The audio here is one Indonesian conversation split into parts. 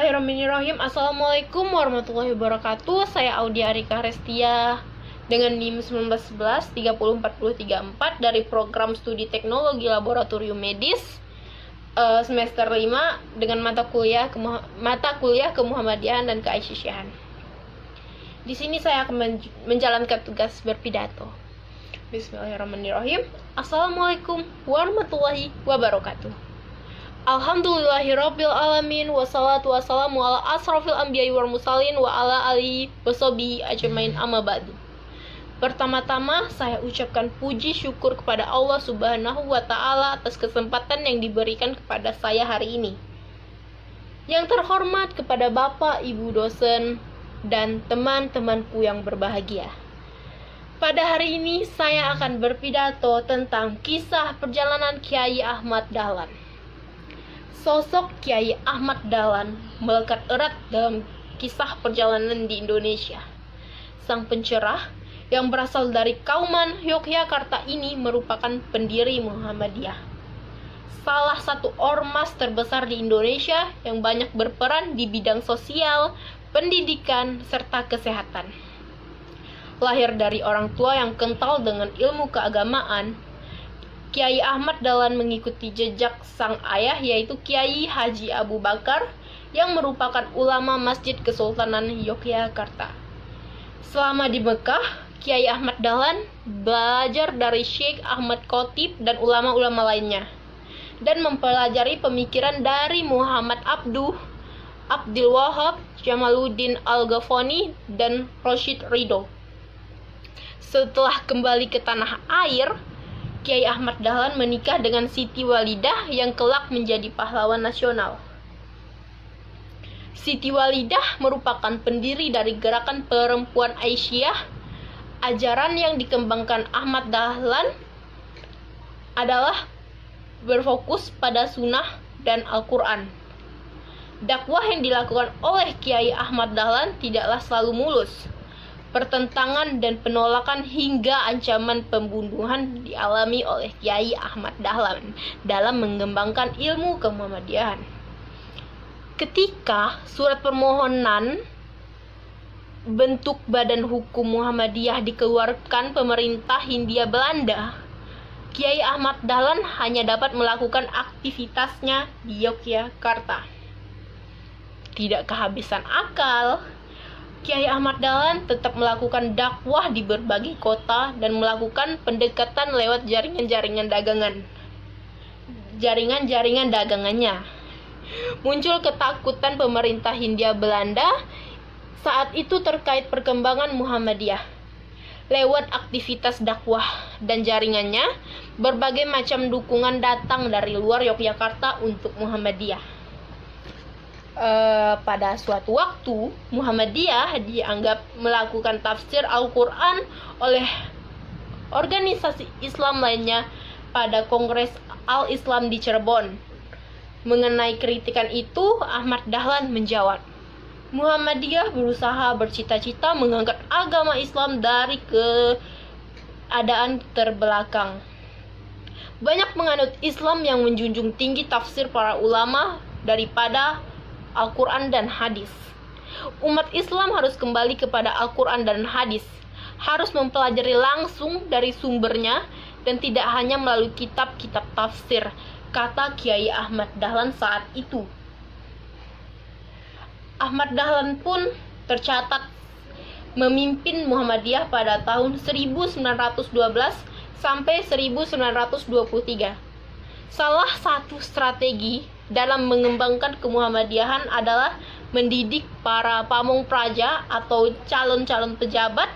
Bismillahirrahmanirrahim. Assalamualaikum warahmatullahi wabarakatuh. Saya Audia Arika Restia dengan NIM 1911-304034 dari program studi teknologi laboratorium medis semester 5 dengan mata kuliah Kemuhammadiyahan dan keaisyasyahan. Di sini saya akan menjalankan tugas berpidato. Bismillahirrahmanirrahim. Assalamualaikum warahmatullahi wabarakatuh. Alhamdulillahirabbil alamin, wassalatu wassalamu ala asrofil anbiya'i wal mursalin wa ala alihi washabihi ajmain, amma ba'du. Pertama-tama saya ucapkan puji syukur kepada Allah Subhanahu wa taala atas kesempatan yang diberikan kepada saya hari ini. Yang terhormat kepada Bapak, Ibu dosen dan teman-temanku yang berbahagia. Pada hari ini saya akan berpidato tentang kisah perjalanan Kiai Ahmad Dahlan. Sosok Kiai Ahmad Dahlan melekat erat dalam kisah perjalanan di Indonesia. Sang pencerah yang berasal dari Kauman, Yogyakarta ini merupakan pendiri Muhammadiyah. Salah satu ormas terbesar di Indonesia yang banyak berperan di bidang sosial, pendidikan, serta kesehatan. Lahir dari orang tua yang kental dengan ilmu keagamaan, Kiai Ahmad Dahlan mengikuti jejak sang ayah yaitu Kiai Haji Abu Bakar yang merupakan ulama Masjid Kesultanan Yogyakarta. Selama di Mekah, Kiai Ahmad Dahlan belajar dari Syekh Ahmad Khotib dan ulama-ulama lainnya dan mempelajari pemikiran dari Muhammad Abduh, Abdul Wahab, Jamaluddin Al-Ghafani, dan Rashid Ridho. Setelah kembali ke tanah air, Kiai Ahmad Dahlan menikah dengan Siti Walidah yang kelak menjadi pahlawan nasional. Siti Walidah merupakan pendiri dari gerakan perempuan Aisyah. Ajaran yang dikembangkan Ahmad Dahlan adalah berfokus pada sunnah dan Al-Quran. Dakwah yang dilakukan oleh Kiai Ahmad Dahlan tidaklah selalu mulus. Pertentangan dan penolakan hingga ancaman pembunuhan dialami oleh Kiai Ahmad Dahlan dalam mengembangkan ilmu kemuhammadiyahan. Ketika surat permohonan bentuk Badan Hukum Muhammadiyah dikeluarkan pemerintah Hindia Belanda, Kiai Ahmad Dahlan hanya dapat melakukan aktivitasnya di Yogyakarta. Tidak kehabisan akal, Kiai Ahmad Dahlan tetap melakukan dakwah di berbagai kota dan melakukan pendekatan lewat jaringan-jaringan dagangannya. Muncul ketakutan pemerintah Hindia Belanda saat itu terkait perkembangan Muhammadiyah. Lewat aktivitas dakwah dan jaringannya, berbagai macam dukungan datang dari luar Yogyakarta untuk Muhammadiyah. Pada suatu waktu, Muhammadiyah dianggap melakukan tafsir Al-Quran oleh organisasi Islam lainnya pada Kongres Al-Islam di Cirebon. Mengenai kritikan itu, Ahmad Dahlan menjawab, Muhammadiyah berusaha bercita-cita mengangkat agama Islam dari keadaan terbelakang. Banyak penganut Islam yang menjunjung tinggi tafsir para ulama daripada Al-Quran dan hadis. Umat Islam harus kembali kepada Al-Quran dan hadis, harus mempelajari langsung dari sumbernya dan tidak hanya melalui kitab-kitab tafsir, kata Kiai Ahmad Dahlan saat itu. Ahmad Dahlan pun tercatat memimpin Muhammadiyah pada tahun 1912 sampai 1923. Salah satu strategi dalam mengembangkan kemuhammadiyahan adalah mendidik para pamong praja atau calon-calon pejabat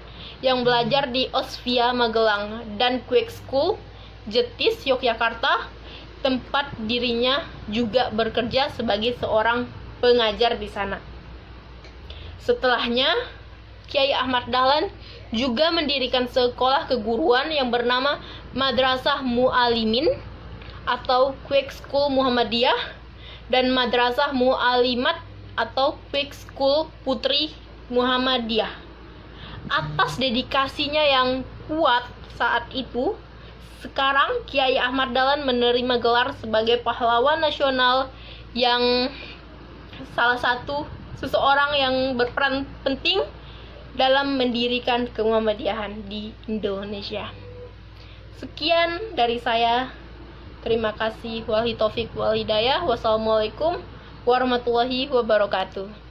yang belajar di Osvia Magelang dan Quick School Jetis Yogyakarta, tempat dirinya juga bekerja sebagai seorang pengajar di sana. Setelahnya, Kiai Ahmad Dahlan juga mendirikan sekolah keguruan yang bernama Madrasah Mu'alimin atau Quick School Muhammadiyah dan Madrasah Mu'alimat atau Quick School Putri Muhammadiyah. Atas dedikasinya yang kuat saat itu, sekarang Kiai Ahmad Dahlan menerima gelar sebagai pahlawan nasional yang salah satu seseorang yang berperan penting dalam mendirikan kemuhammadiyahan di Indonesia. Sekian dari saya. Terima kasih. Wabillahi taufik wal hidayah. Wassalamualaikum warahmatullahi wabarakatuh.